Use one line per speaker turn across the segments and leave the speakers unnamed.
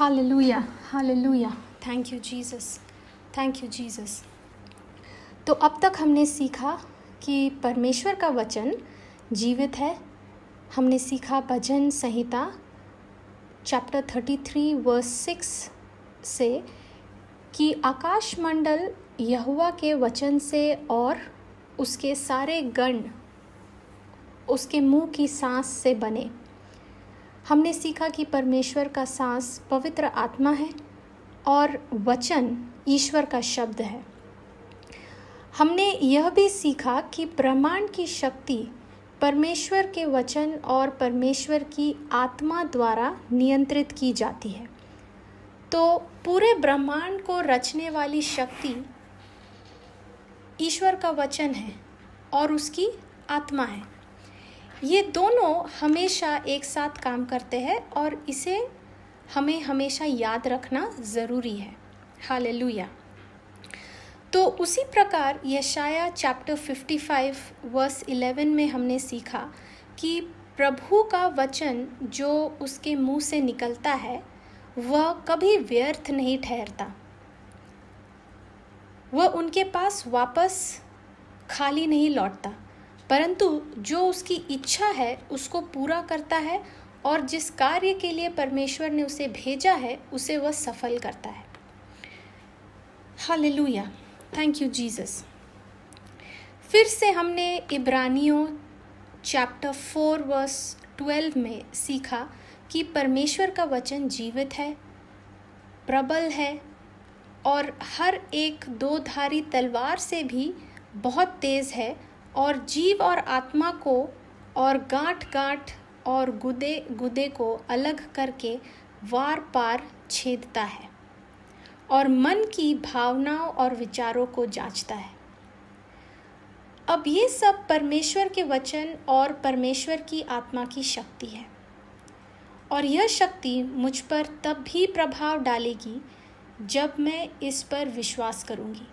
Hallelujah, hallelujah. Thank you Jesus, thank you Jesus. तो अब तक हमने सीखा कि परमेश्वर का वचन जीवित है। हमने सीखा भजन संहिता चैप्टर 33 वर्स 6 से कि आकाश मंडल यहोवा के वचन से और उसके सारे गण उसके मुंह की सांस से बने। हमने सीखा कि परमेश्वर का सांस पवित्र आत्मा है और वचन ईश्वर का शब्द है। हमने यह भी सीखा कि ब्रह्मांड की शक्ति परमेश्वर के वचन और परमेश्वर की आत्मा द्वारा नियंत्रित की जाती है। तो पूरे ब्रह्मांड को रचने वाली शक्ति ईश्वर का वचन है और उसकी आत्मा है। ये दोनों हमेशा एक साथ काम करते हैं और इसे हमें हमेशा याद रखना ज़रूरी है। हालेलुया। तो उसी प्रकार यशाया चैप्टर 55 वर्स 11 में हमने सीखा कि प्रभु का वचन जो उसके मुंह से निकलता है वह कभी व्यर्थ नहीं ठहरता। वह उनके पास वापस खाली नहीं लौटता, परंतु जो उसकी इच्छा है उसको पूरा करता है और जिस कार्य के लिए परमेश्वर ने उसे भेजा है उसे वह सफल करता है। Hallelujah, thank you Jesus. फिर से हमने इब्रानियों चैप्टर 4 वर्स 12 में सीखा कि परमेश्वर का वचन जीवित है, प्रबल है और हर एक दो धारी तलवार से भी बहुत तेज है और जीव और आत्मा को और गांठ गांठ और गुदे गुदे को अलग करके वार पार छेदता है और मन की भावनाओं और विचारों को जांचता है। अब ये सब परमेश्वर के वचन और परमेश्वर की आत्मा की शक्ति है और यह शक्ति मुझ पर तब भी प्रभाव डालेगी जब मैं इस पर विश्वास करूंगी।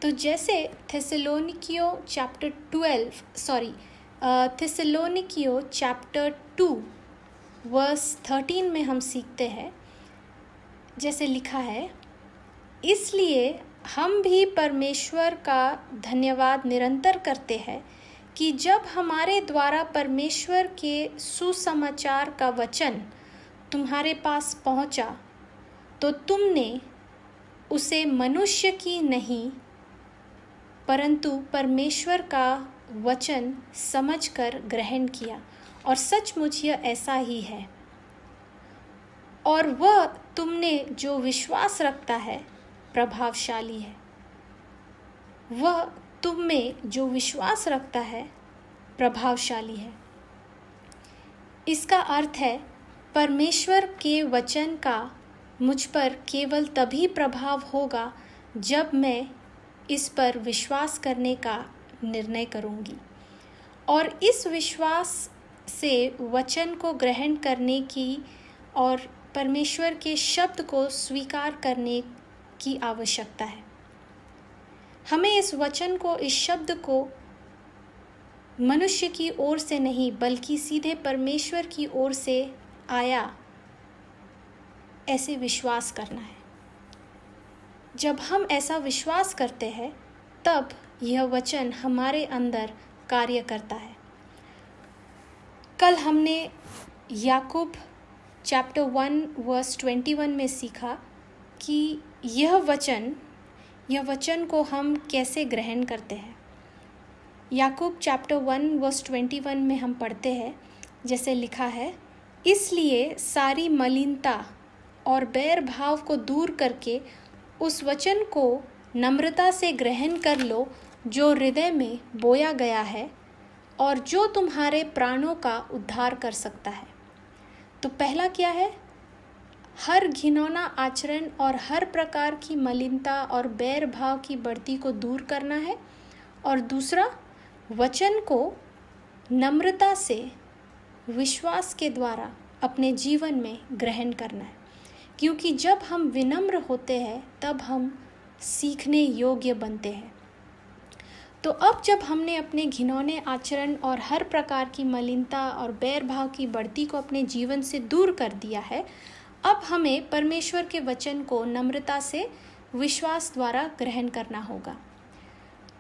तो जैसे थिस्सलुनीकियों चैप्टर 2 वर्स 13 में हम सीखते हैं, जैसे लिखा है, इसलिए हम भी परमेश्वर का धन्यवाद निरंतर करते हैं कि जब हमारे द्वारा परमेश्वर के सुसमाचार का वचन तुम्हारे पास पहुंचा तो तुमने उसे मनुष्य की नहीं परंतु परमेश्वर का वचन समझकर ग्रहण किया और सचमुच यह ऐसा ही है। और वह तुमने जो विश्वास रखता है प्रभावशाली है। वह तुम में जो विश्वास रखता है प्रभावशाली है। इसका अर्थ है परमेश्वर के वचन का मुझ पर केवल तभी प्रभाव होगा जब मैं इस पर विश्वास करने का निर्णय करूंगी और इस विश्वास से वचन को ग्रहण करने की और परमेश्वर के शब्द को स्वीकार करने की आवश्यकता है। हमें इस वचन को, इस शब्द को मनुष्य की ओर से नहीं बल्कि सीधे परमेश्वर की ओर से आया ऐसे विश्वास करना है। जब हम ऐसा विश्वास करते हैं तब यह वचन हमारे अंदर कार्य करता है। कल हमने याकूब चैप्टर 1 वर्स 21 में सीखा कि यह वचन को हम कैसे ग्रहण करते हैं। याकूब चैप्टर 1 वर्स 21 में हम पढ़ते हैं, जैसे लिखा है, इसलिए सारी मलिनता और बैर भाव को दूर करके उस वचन को नम्रता से ग्रहण कर लो जो हृदय में बोया गया है और जो तुम्हारे प्राणों का उद्धार कर सकता है। तो पहला क्या है? हर घिनौना आचरण और हर प्रकार की मलिनता और बैर भाव की बढ़ती को दूर करना है। और दूसरा, वचन को नम्रता से विश्वास के द्वारा अपने जीवन में ग्रहण करना है, क्योंकि जब हम विनम्र होते हैं तब हम सीखने योग्य बनते हैं। तो अब जब हमने अपने घिनौने आचरण और हर प्रकार की मलिनता और बैर भाव की बढ़ती को अपने जीवन से दूर कर दिया है, अब हमें परमेश्वर के वचन को नम्रता से विश्वास द्वारा ग्रहण करना होगा।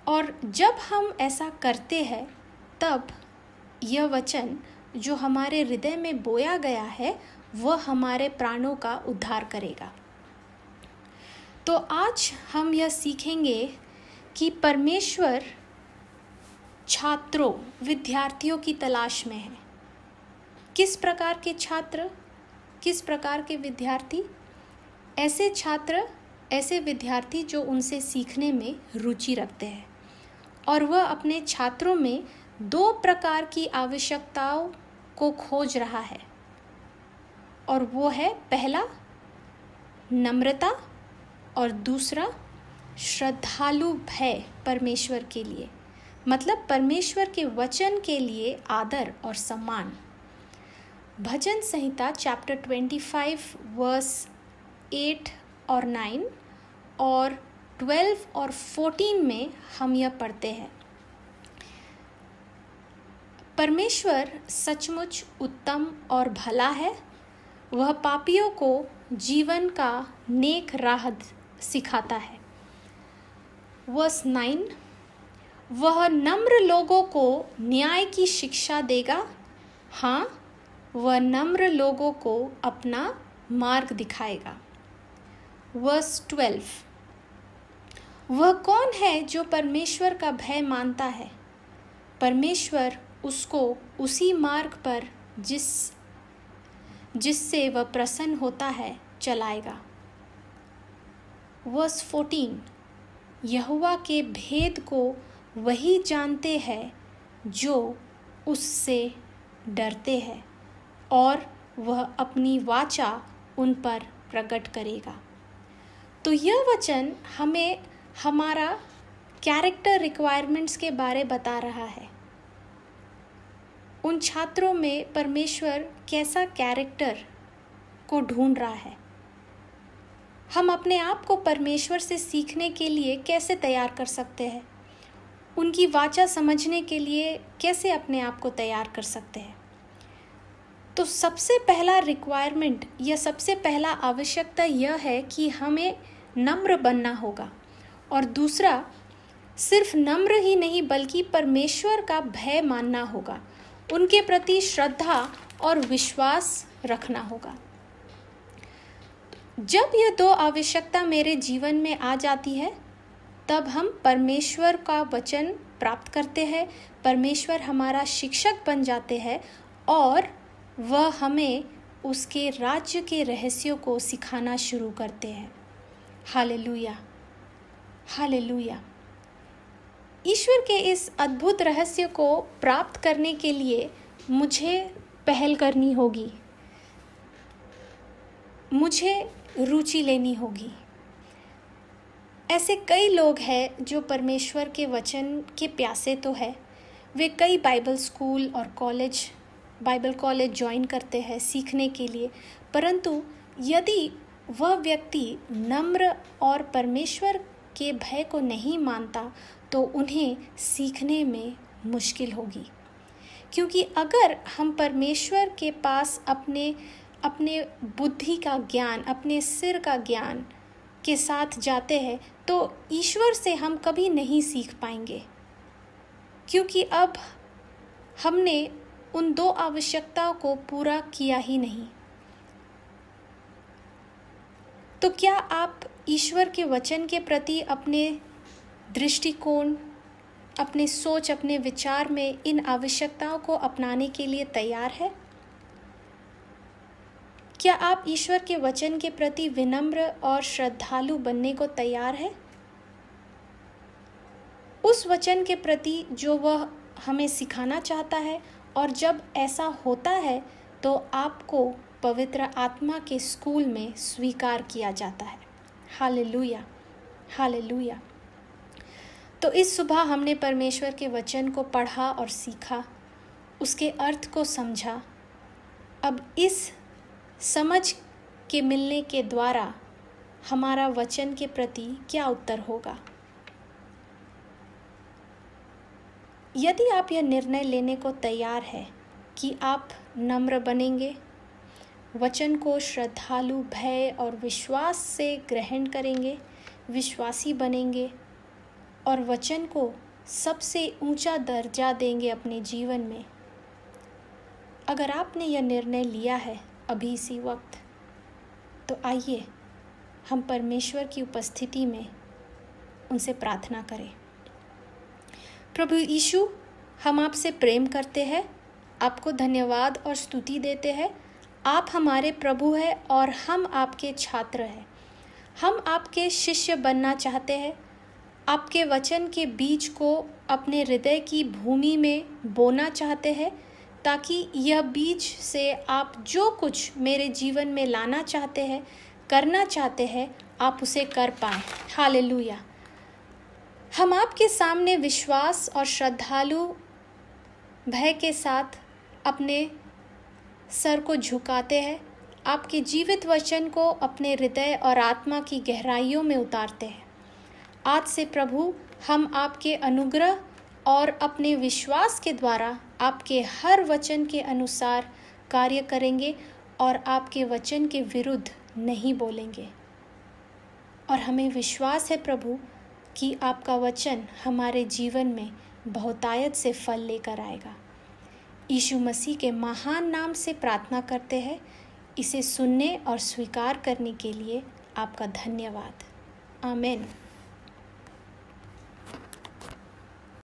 और जब हम ऐसा करते हैं तब यह वचन जो हमारे हृदय में बोया गया है वह हमारे प्राणों का उद्धार करेगा। तो आज हम यह सीखेंगे कि परमेश्वर छात्रों, विद्यार्थियों की तलाश में है। किस प्रकार के छात्र, किस प्रकार के विद्यार्थी? ऐसे छात्र, ऐसे विद्यार्थी जो उनसे सीखने में रुचि रखते हैं। और वह अपने छात्रों में 2 प्रकार की आवश्यकताओं को खोज रहा है, और वो है पहला नम्रता और दूसरा श्रद्धालु भय परमेश्वर के लिए, मतलब परमेश्वर के वचन के लिए आदर और सम्मान। भजन संहिता चैप्टर 25 वर्स 8 और 9 और 12 और 14 में हम यह पढ़ते हैं, परमेश्वर सचमुच उत्तम और भला है, वह पापियों को जीवन का नेक राह सिखाता है। वर्स 9, वह नम्र लोगों को न्याय की शिक्षा देगा, हाँ वह नम्र लोगों को अपना मार्ग दिखाएगा। वर्स 12, वह कौन है जो परमेश्वर का भय मानता है, परमेश्वर उसको उसी मार्ग पर जिससे वह प्रसन्न होता है चलाएगा। वर्स 14, यहोवा के भेद को वही जानते हैं जो उससे डरते हैं, और वह अपनी वाचा उन पर प्रकट करेगा। तो यह वचन हमें हमारा कैरेक्टर रिक्वायरमेंट्स के बारे बता रहा है। उन छात्रों में परमेश्वर कैसा कैरेक्टर को ढूंढ रहा है। हम अपने आप को परमेश्वर से सीखने के लिए कैसे तैयार कर सकते हैं, उनकी वाचा समझने के लिए कैसे अपने आप को तैयार कर सकते हैं। तो सबसे पहला रिक्वायरमेंट या सबसे पहला आवश्यकता यह है कि हमें नम्र बनना होगा, और दूसरा सिर्फ नम्र ही नहीं बल्कि परमेश्वर का भय मानना होगा, उनके प्रति श्रद्धा और विश्वास रखना होगा। जब यह 2 आवश्यकता मेरे जीवन में आ जाती है तब हम परमेश्वर का वचन प्राप्त करते हैं, परमेश्वर हमारा शिक्षक बन जाते हैं और वह हमें उसके राज्य के रहस्यों को सिखाना शुरू करते हैं। Hallelujah, hallelujah. ईश्वर के इस अद्भुत रहस्य को प्राप्त करने के लिए मुझे पहल करनी होगी, मुझे रुचि लेनी होगी। ऐसे कई लोग हैं जो परमेश्वर के वचन के प्यासे तो है, वे कई बाइबल स्कूल और बाइबल कॉलेज ज्वाइन करते हैं सीखने के लिए, परंतु यदि वह व्यक्ति नम्र और परमेश्वर के भय को नहीं मानता तो उन्हें सीखने में मुश्किल होगी। क्योंकि अगर हम परमेश्वर के पास अपने बुद्धि का ज्ञान, अपने सिर का ज्ञान के साथ जाते हैं तो ईश्वर से हम कभी नहीं सीख पाएंगे, क्योंकि अब हमने उन 2 आवश्यकताओं को पूरा किया ही नहीं। तो क्या आप ईश्वर के वचन के प्रति अपने दृष्टिकोण, अपने सोच, अपने विचार में इन आवश्यकताओं को अपनाने के लिए तैयार है? क्या आप ईश्वर के वचन के प्रति विनम्र और श्रद्धालु बनने को तैयार है? उस वचन के प्रति जो वह हमें सिखाना चाहता है, और जब ऐसा होता है तो आपको पवित्र आत्मा के स्कूल में स्वीकार किया जाता है। Hallelujah, hallelujah. तो इस सुबह हमने परमेश्वर के वचन को पढ़ा और सीखा, उसके अर्थ को समझा। अब इस समझ के मिलने के द्वारा हमारा वचन के प्रति क्या उत्तर होगा? यदि आप यह निर्णय लेने को तैयार है कि आप नम्र बनेंगे, वचन को श्रद्धालु भय और विश्वास से ग्रहण करेंगे, विश्वासी बनेंगे और वचन को सबसे ऊंचा दर्जा देंगे अपने जीवन में। अगर आपने यह निर्णय लिया है अभी इसी वक्त, तो आइए हम परमेश्वर की उपस्थिति में उनसे प्रार्थना करें। प्रभु यीशु, हम आपसे प्रेम करते हैं, आपको धन्यवाद और स्तुति देते हैं। आप हमारे प्रभु हैं और हम आपके छात्र हैं। हम आपके शिष्य बनना चाहते हैं। आपके वचन के बीज को अपने हृदय की भूमि में बोना चाहते हैं, ताकि यह बीज से आप जो कुछ मेरे जीवन में लाना चाहते हैं, करना चाहते हैं, आप उसे कर पाएं। हालेलुया। हम आपके सामने विश्वास और श्रद्धालु भय के साथ अपने सर को झुकाते हैं, आपके जीवित वचन को अपने हृदय और आत्मा की गहराइयों में उतारते हैं। आज से प्रभु, हम आपके अनुग्रह और अपने विश्वास के द्वारा आपके हर वचन के अनुसार कार्य करेंगे और आपके वचन के विरुद्ध नहीं बोलेंगे। और हमें विश्वास है प्रभु कि आपका वचन हमारे जीवन में बहुतायत से फल लेकर आएगा। यीशु मसीह के महान नाम से प्रार्थना करते हैं। इसे सुनने और स्वीकार करने के लिए आपका धन्यवाद। आमीन।